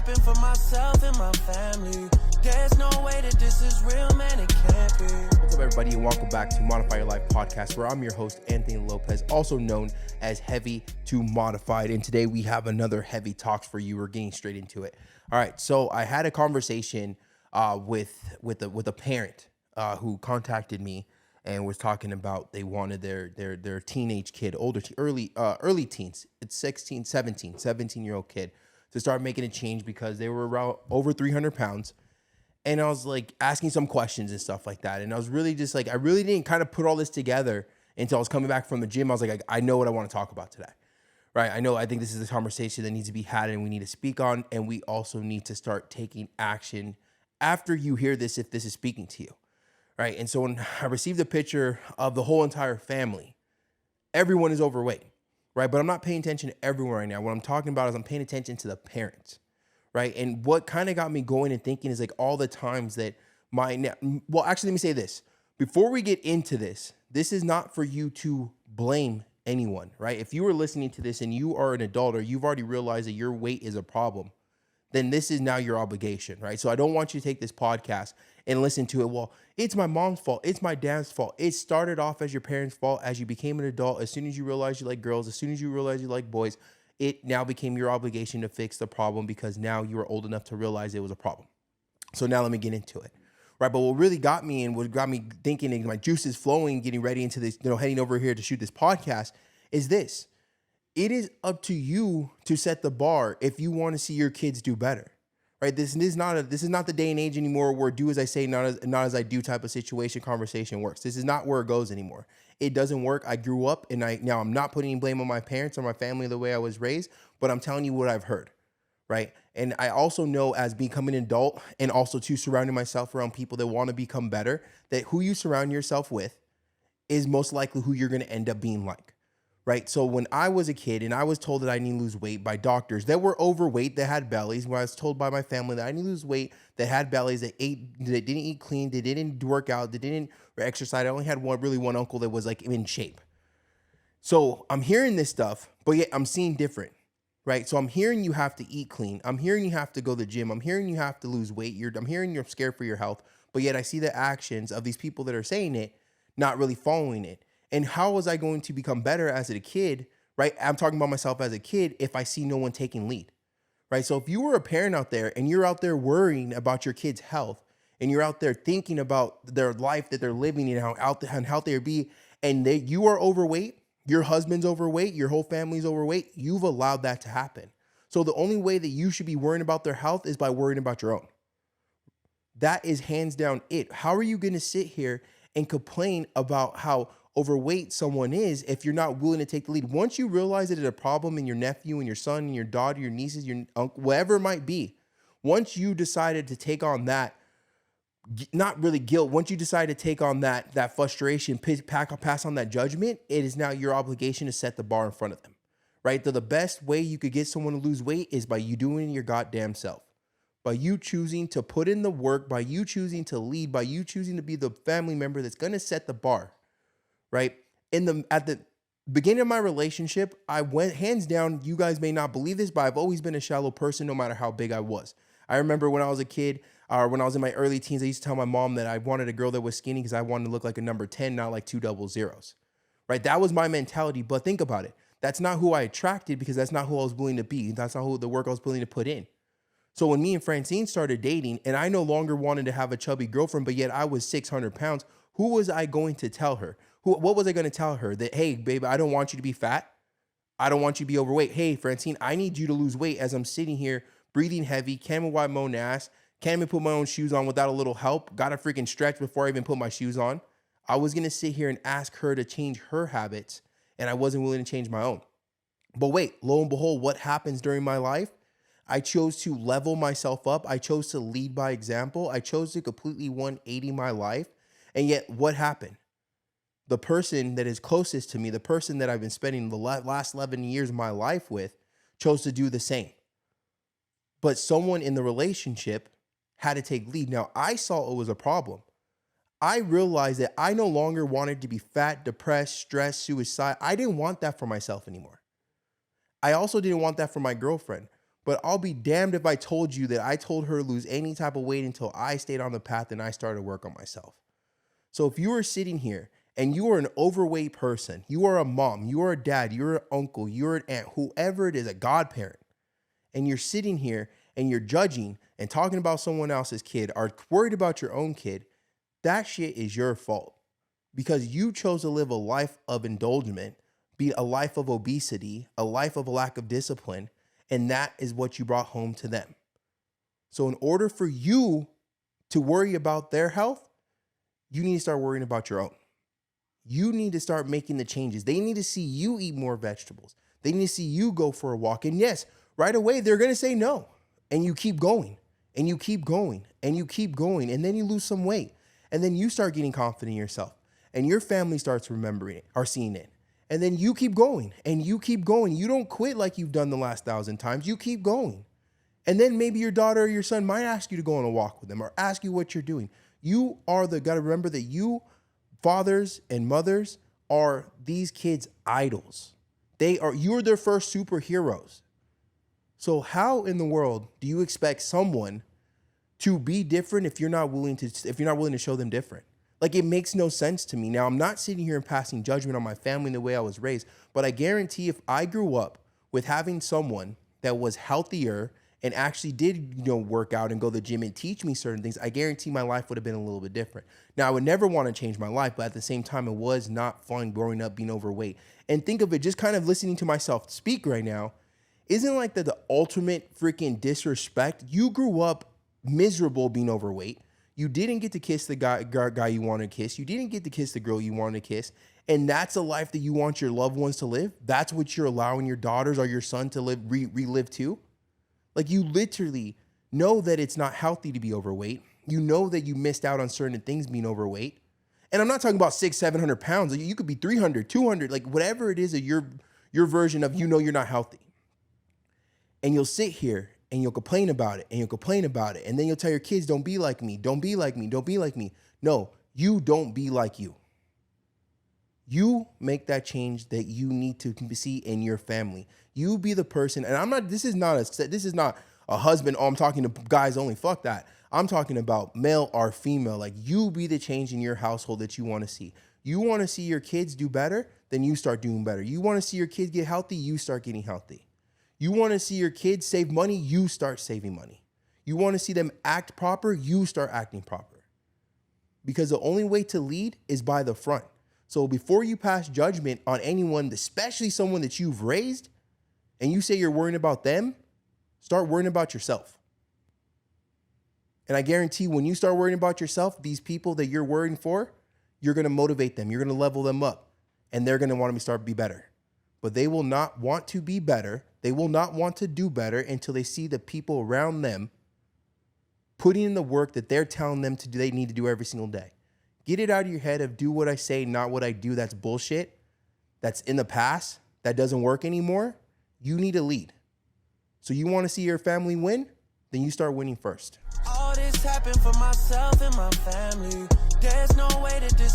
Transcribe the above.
happen for myself and my family. There's no way that this is real, man, it can't be. What's up, everybody, and welcome back to Modify Your Life podcast, where I'm your host, Anthony Lopez, also known as Heavy to Modified. And today we have another heavy talks for you. We're getting straight into it. All right, so I had a conversation with a parent who contacted me and was talking about they wanted their teenage kid, early teens, it's 17-year-old kid, to start making a change because they were around over 300 pounds. And I was like asking some questions and stuff like that. And I was really just like, I really didn't kind of put all this together until I was coming back from the gym. I was like, I know what I want to talk about today, right? I think this is a conversation that needs to be had and we need to speak on. And we also need to start taking action after you hear this, if this is speaking to you, right? And so when I received a picture of the whole entire family, everyone is overweight, right? But I'm not paying attention to everyone right now. What I'm talking about is I'm paying attention to the parents. Right. And what kind of got me going and thinking is like all the times that actually, let me say this. Before we get into this, this is not for you to blame anyone, right? If you are listening to this and you are an adult or you've already realized that your weight is a problem, then this is now your obligation, right? So I don't want you to take this podcast and listen to it. Well, it's my mom's fault. It's my dad's fault. It started off as your parents' fault. As you became an adult, as soon as you realized you like girls, as soon as you realized you like boys, it now became your obligation to fix the problem because now you were old enough to realize it was a problem. So now let me get into it, right? But what really got me and what got me thinking and my juices flowing, getting ready into this, heading over here to shoot this podcast is this. It is up to you to set the bar if you want to see your kids do better, right? This is not the day and age anymore where do as I say, not as I do type of conversation works. This is not where it goes anymore. It doesn't work. I grew up and now I'm not putting any blame on my parents or my family the way I was raised, but I'm telling you what I've heard, right? And I also know as becoming an adult and also to surrounding myself around people that want to become better, that who you surround yourself with is most likely who you're going to end up being like, right? So when I was a kid and I was told that I need to lose weight by doctors that were overweight, that had bellies, when I was told by my family that I need to lose weight, that had bellies, that didn't eat clean, they didn't work out, they didn't exercise. I only had one uncle that was like in shape. So I'm hearing this stuff, but yet I'm seeing different, right? So I'm hearing you have to eat clean. I'm hearing you have to go to the gym. I'm hearing you have to lose weight. I'm hearing you're scared for your health, but yet I see the actions of these people that are saying it, not really following it. And how was I going to become better as a kid, right? I'm talking about myself as a kid if I see no one taking lead, right? So if you were a parent out there and you're out there worrying about your kid's health and you're out there thinking about their life that they're living and how healthy they be, and you are overweight, your husband's overweight, your whole family's overweight, you've allowed that to happen. So the only way that you should be worrying about their health is by worrying about your own. That is hands down it. How are you going to sit here and complain about how overweight someone is if you're not willing to take the lead? Once you realize that it's a problem in your nephew and your son and your daughter, your nieces, your uncle, whatever it might be, once you decided to take on that, not really guilt, once you decide to take on that frustration, pass on that judgment, it is now your obligation to set the bar in front of them, right? The best way you could get someone to lose weight is by you doing it your goddamn self. By you choosing to put in the work, by you choosing to lead, by you choosing to be the family member that's going to set the bar. Right? At the beginning of my relationship, I went hands down. You guys may not believe this, but I've always been a shallow person no matter how big I was. I remember when I was a kid, or when I was in my early teens, I used to tell my mom that I wanted a girl that was skinny because I wanted to look like a number 10, not like 2 double zeros. Right? That was my mentality. But think about it. That's not who I attracted because that's not who I was willing to be. That's not who the work I was willing to put in. So when me and Francine started dating and I no longer wanted to have a chubby girlfriend, but yet I was 600 pounds, who was I going to tell her? What was I going to tell her? That, hey, baby, I don't want you to be fat. I don't want you to be overweight. Hey, Francine, I need you to lose weight as I'm sitting here breathing heavy, can't even wipe my own ass, can't even put my own shoes on without a little help, got to freaking stretch before I even put my shoes on. I was going to sit here and ask her to change her habits, and I wasn't willing to change my own. But wait, lo and behold, what happens during my life? I chose to level myself up. I chose to lead by example. I chose to completely 180 my life. And yet what happened? The person that is closest to me, the person that I've been spending the last 11 years of my life with, chose to do the same. But someone in the relationship had to take lead. Now, I saw it was a problem. I realized that I no longer wanted to be fat, depressed, stressed, suicide. I didn't want that for myself anymore. I also didn't want that for my girlfriend. But I'll be damned if I told you that I told her to lose any type of weight until I stayed on the path and I started work on myself. So if you are sitting here and you are an overweight person, you are a mom, you are a dad, you're an uncle, you're an aunt, whoever it is, a godparent, and you're sitting here and you're judging and talking about someone else's kid, are worried about your own kid, that shit is your fault because you chose to live a life of indulgence, be a life of obesity, a life of a lack of discipline, and that is what you brought home to them. So in order for you to worry about their health, you need to start worrying about your own. You need to start making the changes. They need to see you eat more vegetables. They need to see you go for a walk. And yes, right away, they're going to say no. And you keep going and you keep going and you keep going. And then you lose some weight. And then you start getting confident in yourself. And your family starts remembering it or seeing it. And then you keep going and you keep going. You don't quit like you've done the last 1,000 times. You keep going. And then maybe your daughter or your son might ask you to go on a walk with them or ask you what you're doing. You are got to remember that you fathers and mothers are these kids' idols. You're their first superheroes. So how in the world do you expect someone to be different if you're not willing to show them different? Like, it makes no sense to me. Now, I'm not sitting here and passing judgment on my family and the way I was raised, but I guarantee if I grew up with having someone that was healthier and actually did, work out and go to the gym and teach me certain things, I guarantee my life would have been a little bit different. Now, I would never want to change my life, but at the same time, it was not fun growing up being overweight. And think of it, just kind of listening to myself speak right now, isn't like the ultimate freaking disrespect. You grew up miserable being overweight. You didn't get to kiss the guy you wanted to kiss. You didn't get to kiss the girl you wanted to kiss. And that's a life that you want your loved ones to live. That's what you're allowing your daughters or your son to relive too. Like, you literally know that it's not healthy to be overweight. You know that you missed out on certain things being overweight. And I'm not talking about 600-700 pounds. You could be 300, 200, like whatever it is that your version of, you're not healthy. And you'll sit here and you'll complain about it and you'll complain about it. And then you'll tell your kids, don't be like me. Don't be like me. Don't be like me. No, you don't be like you. You make that change that you need to see in your family. You be the person, and this is not a husband, I'm talking to guys only, fuck that. I'm talking about male or female. Like, you be the change in your household that you want to see. You want to see your kids do better, then you start doing better. You want to see your kids get healthy, you start getting healthy. You want to see your kids save money, you start saving money. You want to see them act proper, you start acting proper. Because the only way to lead is by the front. So before you pass judgment on anyone, especially someone that you've raised, and you say you're worrying about them, start worrying about yourself. And I guarantee when you start worrying about yourself, these people that you're worrying for, you're going to motivate them. You're going to level them up. And they're going to want to start to be better. But they will not want to be better. They will not want to do better until they see the people around them putting in the work that they're telling them to do, they need to do every single day. Get it out of your head of do what I say, not what I do. That's bullshit. That's in the past. That doesn't work anymore. You need to lead. So you want to see your family win? Then you start winning first. All this happened for myself and my family. There's no way that this